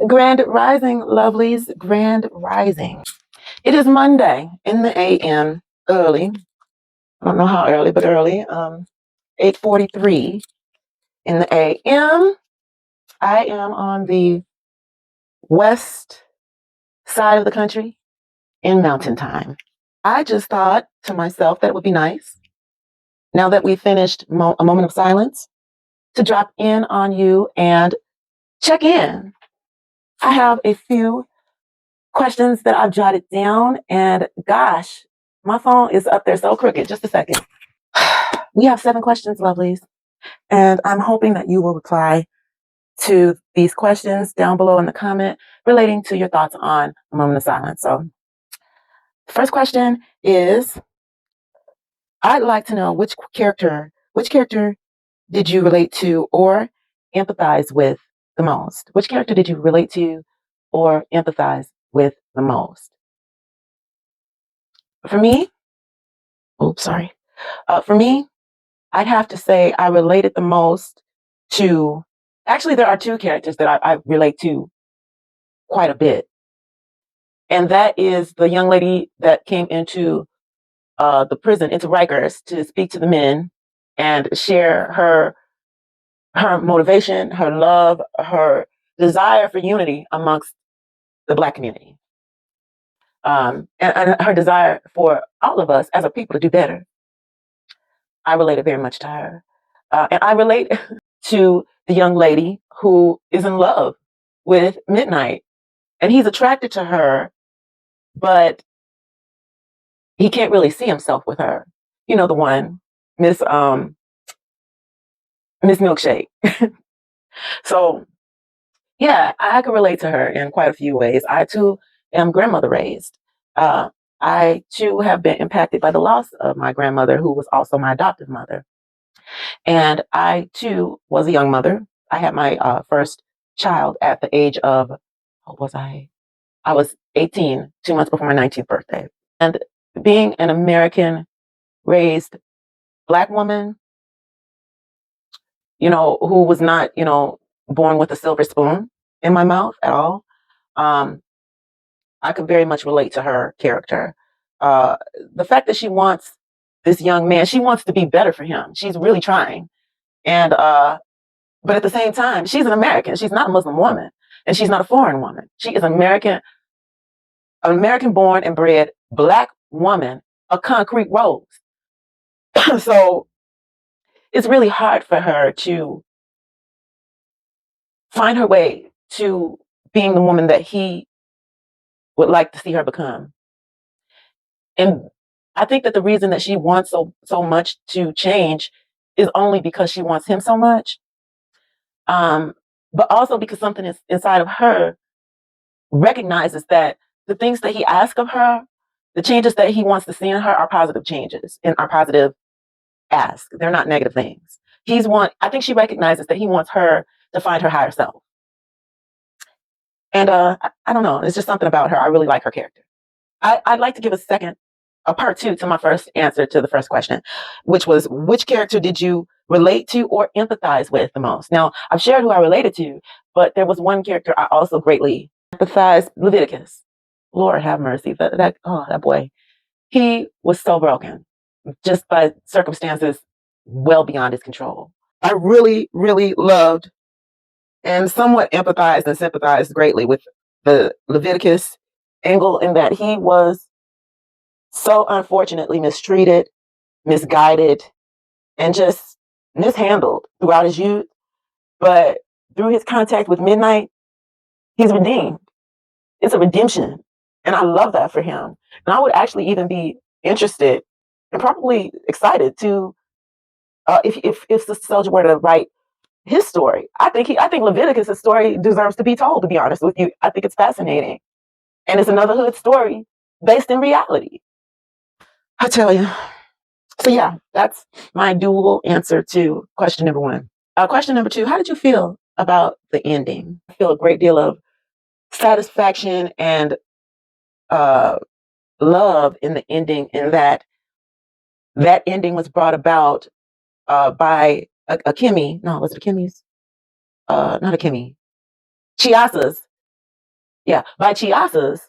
Grand Rising, lovelies, Grand Rising. It is Monday in the AM, early. I don't know how early, but early. 8:43 in the AM. I am on the west side of the country in mountain time. I just thought to myself that it would be nice, now that we finished a moment of silence, to drop in on you and check in. I have a few questions that I've jotted down, and gosh, my phone is up there so crooked. Just a second. We have 7 questions, lovelies, and I'm hoping that you will reply to these questions down below in the comment relating to your thoughts on a moment of silence. So, the first question is, I'd like to know which character did you relate to or empathize with the most? Which character did you relate to or empathize with the most? For me, for me, I'd have to say I related the most to, actually, there are 2 characters that I relate to quite a bit. And that is the young lady that came into the prison, into Rikers, to speak to the men and share her motivation, her love, her desire for unity amongst the Black community. And her desire for all of us as a people to do better. I related very much to her. And I relate to the young lady who is in love with Midnight. And he's attracted to her, but he can't really see himself with her. You know, the one, Miss Milkshake. So yeah, I can relate to her in quite a few ways. I too am grandmother raised. I too have been impacted by the loss of my grandmother, who was also my adoptive mother. And I too was a young mother. I had my first child at the age of, what was I? I was 18, 2 months before my 19th birthday. And being an American raised Black woman, who was not, born with a silver spoon in my mouth at all, I could very much relate to her character. The fact that she wants this young man, she wants to be better for him. She's really trying. And, but at the same time, she's an American. She's not a Muslim woman, and she's not a foreign woman. She is an American born and bred Black woman, a concrete rose. So it's really hard for her to find her way to being the woman that he would like to see her become. And I think that the reason that she wants so much to change is only because she wants him so much. But also because something is inside of her recognizes that the things that he asks of her, the changes that he wants to see in her, are positive changes and are positive asks. They're not negative things. I think she recognizes that he wants her to find her higher self. And I don't know. It's just something about her. I really like her character. I'd like to give a part 2 to my first answer to the first question, which was, which character did you relate to or empathize with the most? Now, I've shared who I related to, but there was one character I also greatly empathized, Leviticus. Lord have mercy. That boy. He was so broken, just by circumstances well beyond his control. I really, really loved and somewhat empathized and sympathized greatly with the Leviticus angle, in that he was so unfortunately mistreated, misguided, and just mishandled throughout his youth. But through his contact with Midnight, he's redeemed. It's a redemption. And I love that for him. And I would actually even be interested and probably excited to, if Sister Soldier were to write his story. I think Leviticus' story deserves to be told, to be honest with you. I think it's fascinating. And it's another hood story based in reality. I tell you. So yeah, that's my dual answer to question number 1. Question number 2, how did you feel about the ending? I feel a great deal of satisfaction and love in the ending, in that ending was brought about by Akemi. No, was it Akemi's? Not Akemi. Chiasa's Yeah, by Chiasa's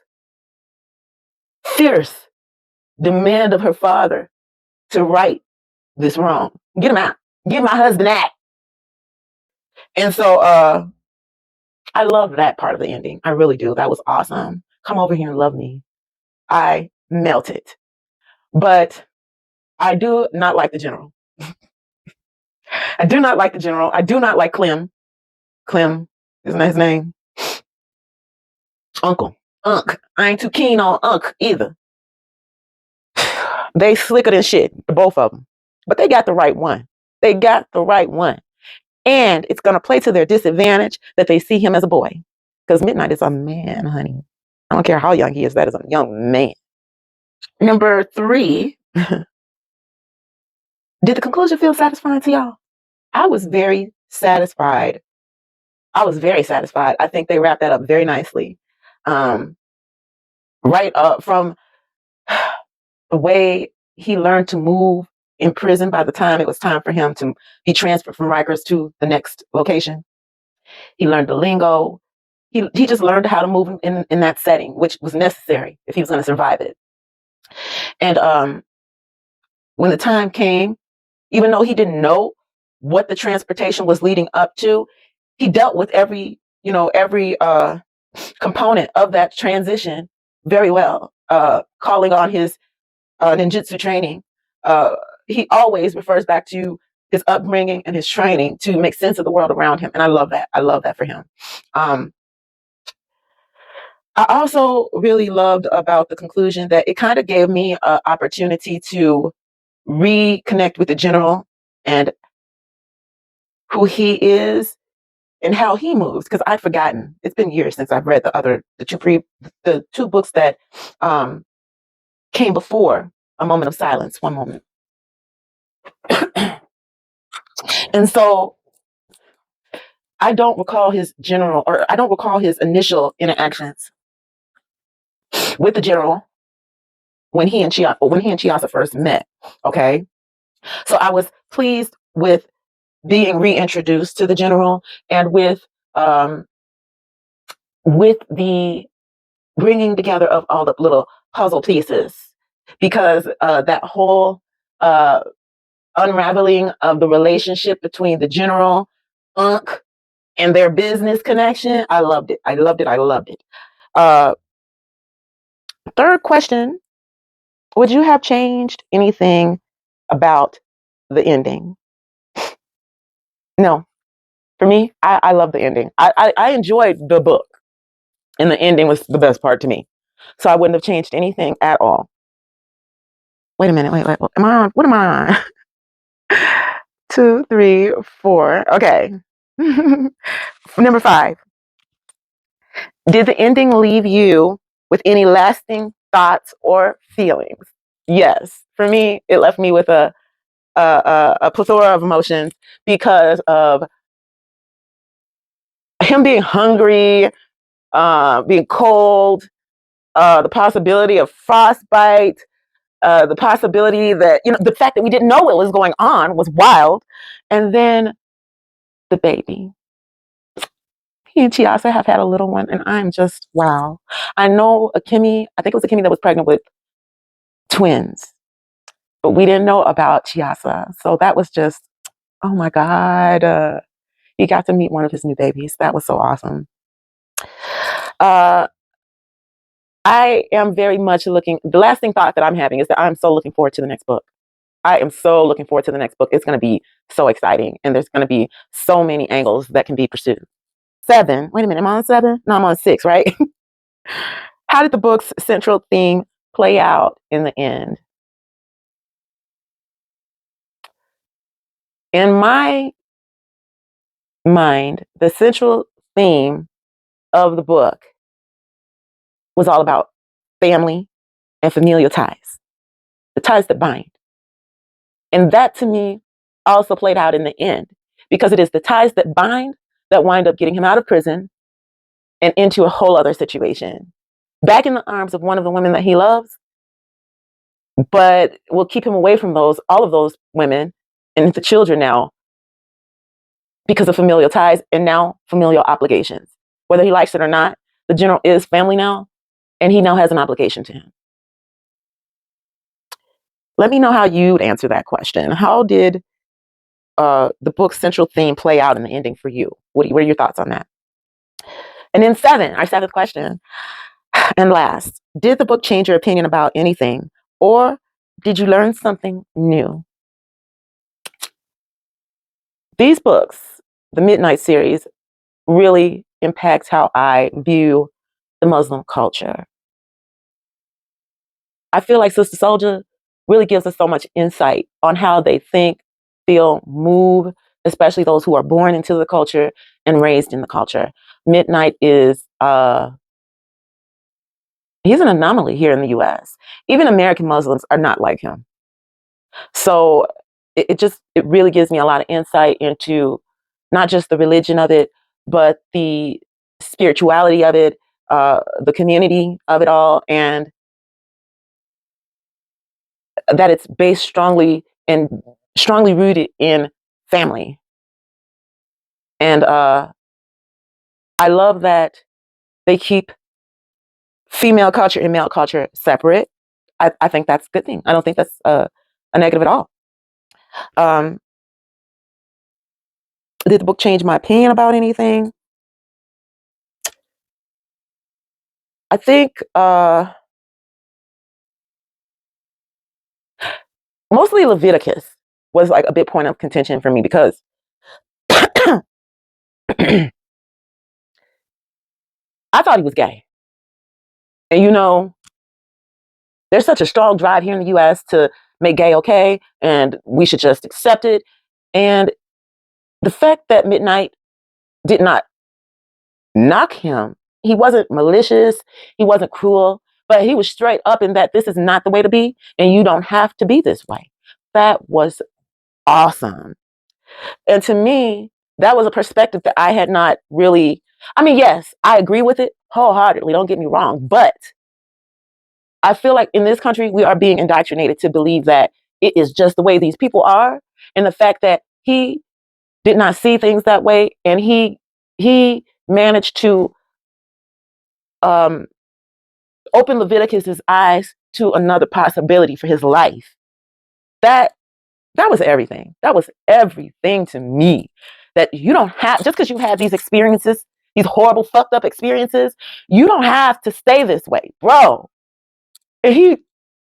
fierce demand of her father to right this wrong. Get him out. Get my husband out. And so I love that part of the ending. I really do. That was awesome. Come over here and love me. I melted. But I do not like the general. I do not like the general. I do not like Clem. Clem, isn't that his name? Uncle. Unc. I ain't too keen on Unc either. They slicker than shit, both of them. But they got the right one. They got the right one. And it's going to play to their disadvantage that they see him as a boy. Because Midnight is a man, honey. I don't care how young he is. That is a young man. Number 3. Did the conclusion feel satisfying to y'all? I was very satisfied. I think they wrapped that up very nicely. Right up from the way he learned to move in prison by the time it was time for him to be transferred from Rikers to the next location. He learned the lingo. He just learned how to move in that setting, which was necessary if he was going to survive it. And when the time came, even though he didn't know what the transportation was leading up to, he dealt with every component of that transition very well, calling on his ninjutsu training. He always refers back to his upbringing and his training to make sense of the world around him. And I love that. I love that for him. I also really loved about the conclusion that it kind of gave me an opportunity to reconnect with the general and who he is and how he moves, because I'd forgotten. It's been years since I've read the two books that came before A Moment of Silence. One moment. And so I don't recall his initial interactions with the general when he and Chiasa first met. Okay. So I was pleased with being reintroduced to the general and with the bringing together of all the little puzzle pieces, because that whole unraveling of the relationship between the general, Unc, and their business connection, I loved it. I loved it. Third question, would you have changed anything about the ending? No. For me, I love the ending. I enjoyed the book, and the ending was the best part to me. So I wouldn't have changed anything at all. Wait a minute. Wait. Am I on? What am I on? 2, 3, 4. Okay. Number 5. Did the ending leave you with any lasting thoughts or feelings? Yes. For me, it left me with a plethora of emotions because of him being hungry, being cold, the possibility of frostbite, the possibility that, the fact that we didn't know what was going on was wild. And then the baby. He and Chiasa have had a little one, and I'm just, wow. I know I think it was Akemi that was pregnant with twins, but we didn't know about Chiasa. So that was just, oh my God. He got to meet one of his new babies. That was so awesome. I am very much the lasting thought that I'm having is that I'm so looking forward to the next book. I am so looking forward to the next book. It's going to be so exciting, and there's going to be so many angles that can be pursued. 7. Wait a minute, am I on 7? No, I'm on 6, right? How did the book's central theme play out in the end? In my mind, the central theme of the book was all about family and familial ties, the ties that bind. And that to me also played out in the end, because it is the ties that bind that wind up getting him out of prison and into a whole other situation, back in the arms of one of the women that he loves, but will keep him away from all of those women and the children now because of familial ties and now familial obligations. Whether he likes it or not, the general is family now, and he now has an obligation to him. Let me know how you'd answer that question. How did the book's central theme play out in the ending for you? What are your thoughts on that? And then our seventh question, and last, did the book change your opinion about anything, or did you learn something new? These books, the Midnight series, really impacts how I view the Muslim culture. I feel like Sister Souljah really gives us so much insight on how they think, feel, move, especially those who are born into the culture and raised in the culture. Midnight is he's an anomaly here in the US. Even American Muslims are not like him. So it really gives me a lot of insight into not just the religion of it, but the spirituality of it, the community of it all, and that it's based strongly rooted in family. And I love that they keep female culture and male culture separate. I think that's a good thing. I don't think that's a negative at all. Did the book change my opinion about anything? I think mostly Leviticus was like a big point of contention for me because I thought he was gay. And there's such a strong drive here in the US to make gay okay, and we should just accept it. And the fact that Midnight did not knock him, he wasn't malicious, he wasn't cruel, but he was straight up in that this is not the way to be, and you don't have to be this way. That was awesome. And to me, that was a perspective that I had not really, I mean, yes, I agree with it wholeheartedly, don't get me wrong, but I feel like in this country, we are being indoctrinated to believe that it is just the way these people are. And the fact that he did not see things that way, and he managed to open Leviticus's eyes to another possibility for his life. That was everything. That was everything to me. That you don't have, just because you have these experiences, these horrible, fucked up experiences, you don't have to stay this way, bro. And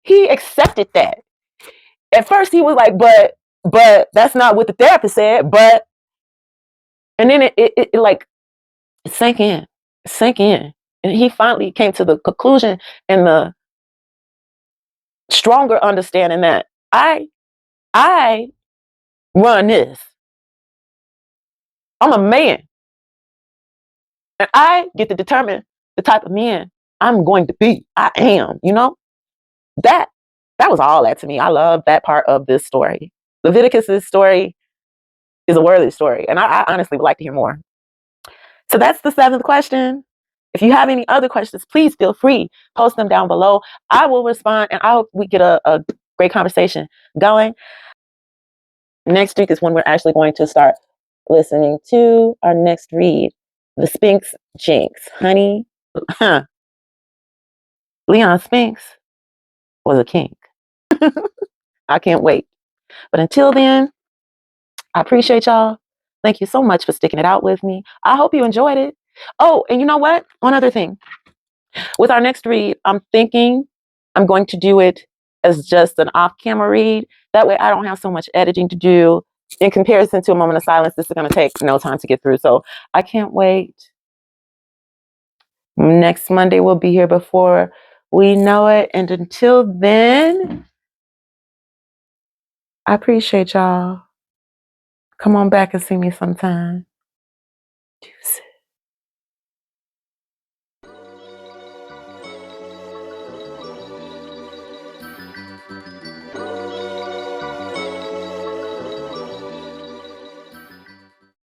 he accepted that. At first he was like, but that's not what the therapist said. But and then it like it sank in. It sank in. And he finally came to the conclusion and the stronger understanding that I run this. I'm a man. And I get to determine the type of man I'm going to be. I am, That that was all that to me. I love that part of this story. Leviticus's story is a worthy story. And I honestly would like to hear more. So that's the seventh question. If you have any other questions, please feel free. Post them down below. I will respond, and I hope we get a great conversation going. Next week is when we're actually going to start listening to our next read, The Sphinx Jinx. Honey, Leon Spinks was a king. I can't wait. But until then, I appreciate y'all. Thank you so much for sticking it out with me. I hope you enjoyed it. Oh, and you know what? One other thing. With our next read, I'm thinking I'm going to do it as just an off-camera read. That way I don't have so much editing to do. In comparison to A Moment of Silence, this is going to take no time to get through. So I can't wait. Next Monday we'll be here before we know it. And until then, I appreciate y'all. Come on back and see me sometime. Deuces.